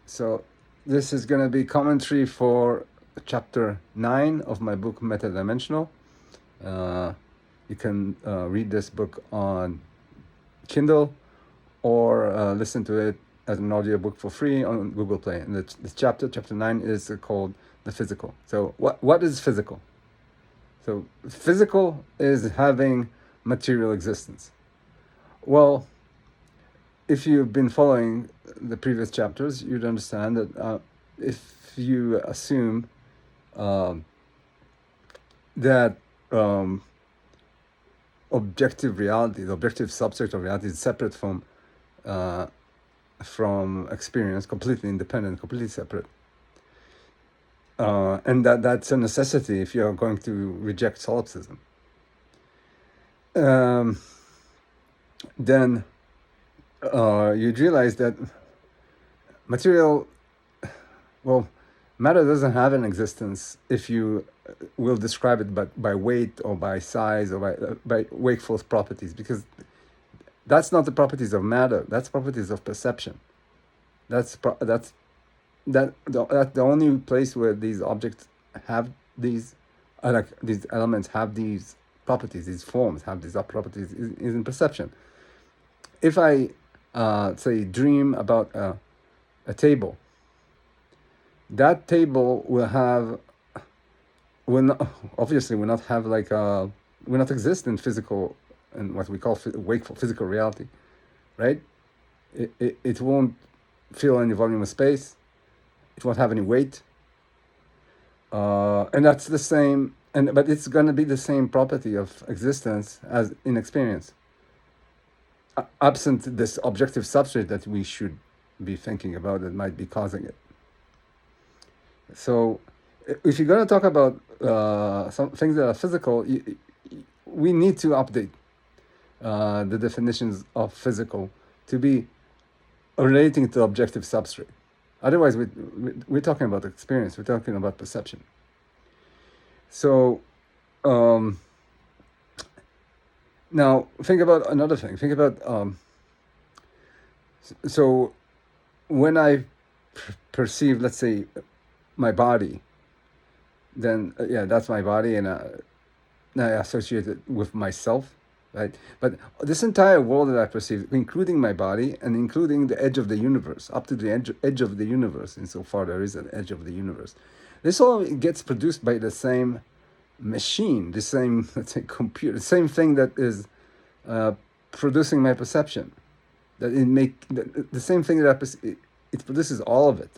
So this is going to be commentary for chapter 9 of my book Metadimensional. Uh, you can read this book on Kindle or listen to it as an audiobook for free on Google Play. And the chapter 9, is called The Physical. So what is physical? So physical is having material existence. Well, if you've been following the previous chapters, you'd understand that if you assume um, that objective reality, the objective substrate of reality, is separate from experience, completely independent, completely separate, and that's a necessity if you're going to reject solipsism. Then you'd realize that material, well, matter doesn't have an existence if you will describe it by weight or by size or by wakeful properties, because that's not the properties of matter. That's properties of perception. That's the only place where these objects have these, like these elements have these properties, these forms have these properties, is in perception. If I say dream about a table, that table obviously will not have will not exist in physical, in what we call wakeful physical reality, right? It won't fill any volume of space. It won't have any weight, and that's the same. But it's going to be the same property of existence as in experience, absent this objective substrate that we should be thinking about that might be causing it. So, if you're going to talk about some things that are physical, we need to update the definitions of physical to be relating to objective substrate. Otherwise, we're talking about experience. We're talking about perception. So, now think about another thing. Think about so when I perceive, let's say, my body, then yeah, that's my body, and I associate it with myself, right? But this entire world that I perceive, including my body and including the edge of the universe, up to the edge of the universe, insofar there is an edge of the universe, this all gets produced by the same machine, the same, let's say, computer, the same thing that is producing my perception. That the same thing that it produces all of it.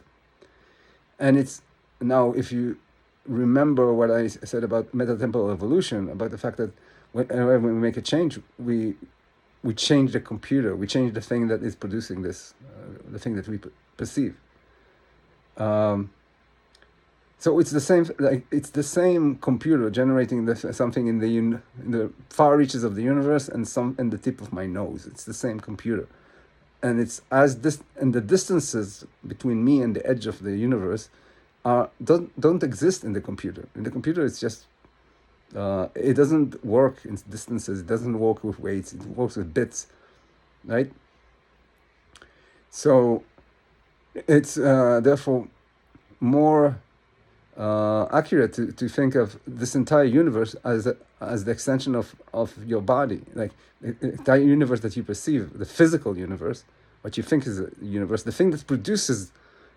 And it's now, if you remember what I said about metatemporal evolution, about the fact that whenever we make a change, we change the computer, we change the thing that is producing this, the thing that we perceive. So it's the same, like it's the same computer generating something in the far reaches of the universe and some in the tip of my nose. It's the same computer, and it's and the distances between me and the edge of the universe don't exist in the computer. In the computer, it's just it doesn't work in distances. It doesn't work with weights. It works with bits, right? So it's therefore more accurate to think of this entire universe as the extension of your body, like the entire universe that you perceive, the physical universe, what you think is a universe, the thing that produces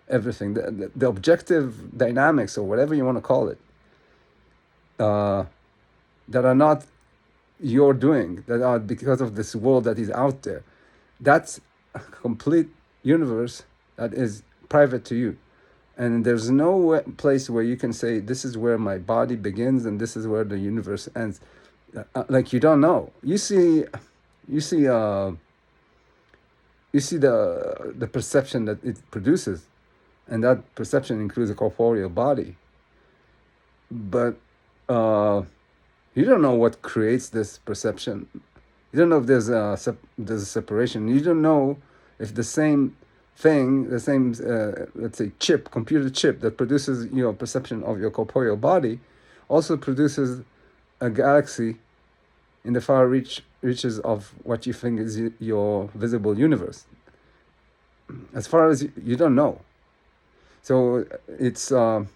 everything, the objective dynamics or whatever you want to call it, that are not your doing, that are because of this world that is out there. That's a complete universe that is private to you. And there's no place where you can say, this is where my body begins and this is where the universe ends. Like, you don't know. You see the perception that it produces, and that perception includes a corporeal body. But you don't know what creates this perception. You don't know if there's a separation. You don't know if the same thing, the same, let's say, computer chip that produces your perception of your corporeal body also produces a galaxy in the far reaches of what you think is your visible universe. As far as you don't know. So it's for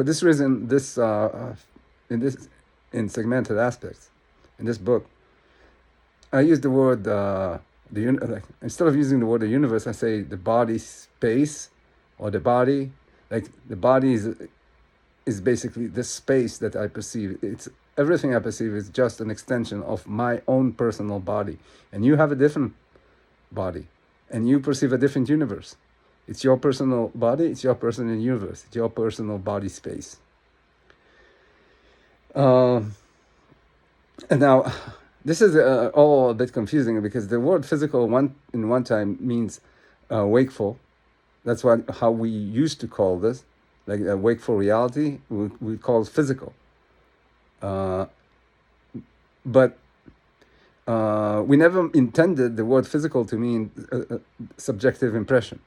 this reason, this in this in segmented aspects in this book, I use the word like, instead of using the word the universe, I say the body space, or the body. Like the body is basically the space that I perceive. It's everything I perceive is just an extension of my own personal body, and you have a different body, and you perceive a different universe. It's your personal body. It's your personal universe. It's your personal body space. And now, this is all a bit confusing because the word physical one time means wakeful. That's how we used to call this, like a wakeful reality. We call physical, but we never intended the word physical to mean subjective impression.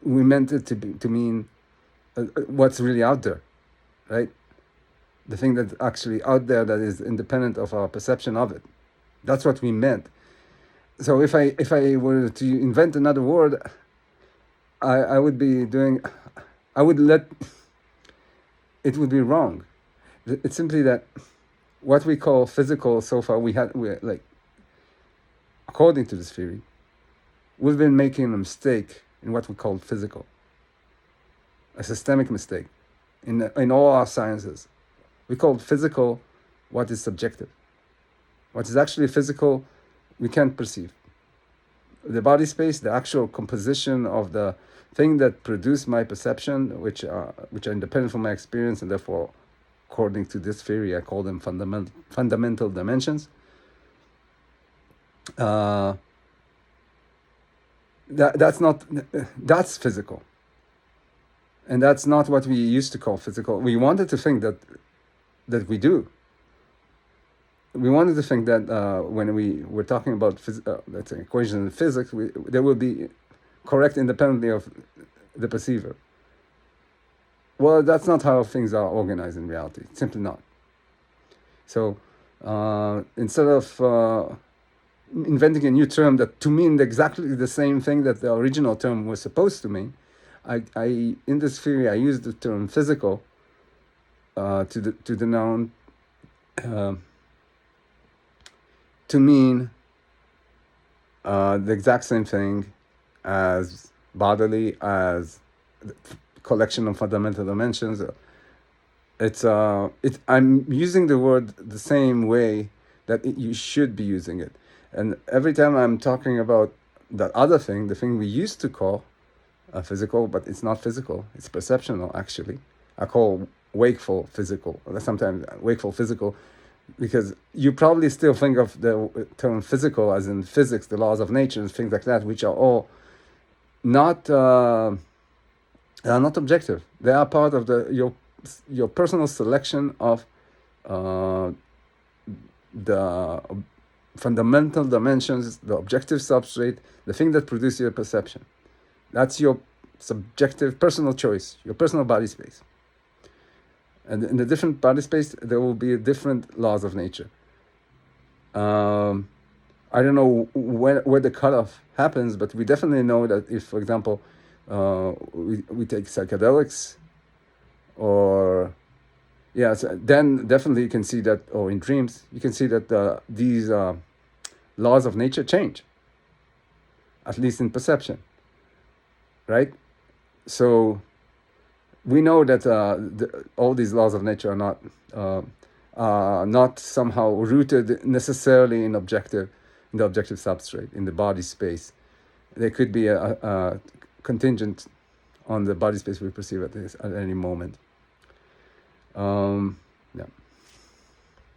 We meant it to mean what's really out there, right? The thing that's actually out there that is independent of our perception of it. That's what we meant. So if I were to invent another word, I would be doing, I would let, it would be wrong. It's simply that what we call physical so far, we like, according to this theory, we've been making a mistake in what we call physical, a systemic mistake in all our sciences. We call physical what is subjective. What is actually physical, we can't perceive. The body space, the actual composition of the thing that produced my perception, which are independent from my experience, and therefore, according to this theory, I call them fundamental dimensions. That's physical, and that's not what we used to call physical. We wanted to think that we do. We wanted to think that when we were talking about let's say equations in physics, they will be correct independently of the perceiver. Well, that's not how things are organized in reality. It's simply not. So instead of inventing a new term that to mean exactly the same thing that the original term was supposed to mean, I in this theory I use the term physical to denote to mean the exact same thing as bodily, as collection of fundamental dimensions. I'm using the word the same way that you should be using it. And every time I'm talking about that other thing, the thing we used to call physical, but it's not physical, it's perceptional actually. I call wakeful physical, or sometimes wakeful physical, because you probably still think of the term physical as in physics, the laws of nature, and things like that, which are all not objective. They are part of your personal selection of the fundamental dimensions, the objective substrate, the thing that produces your perception. That's your subjective personal choice, your personal body space. And in the different body space, there will be different laws of nature. I don't know where the cutoff happens, but we definitely know that if, for example, we take psychedelics, or then definitely you can see that, or in dreams, you can see that these laws of nature change, at least in perception, right? So we know that all these laws of nature are not somehow rooted necessarily in the objective substrate, in the body space. They could be a contingent on the body space we perceive at any moment. Yeah.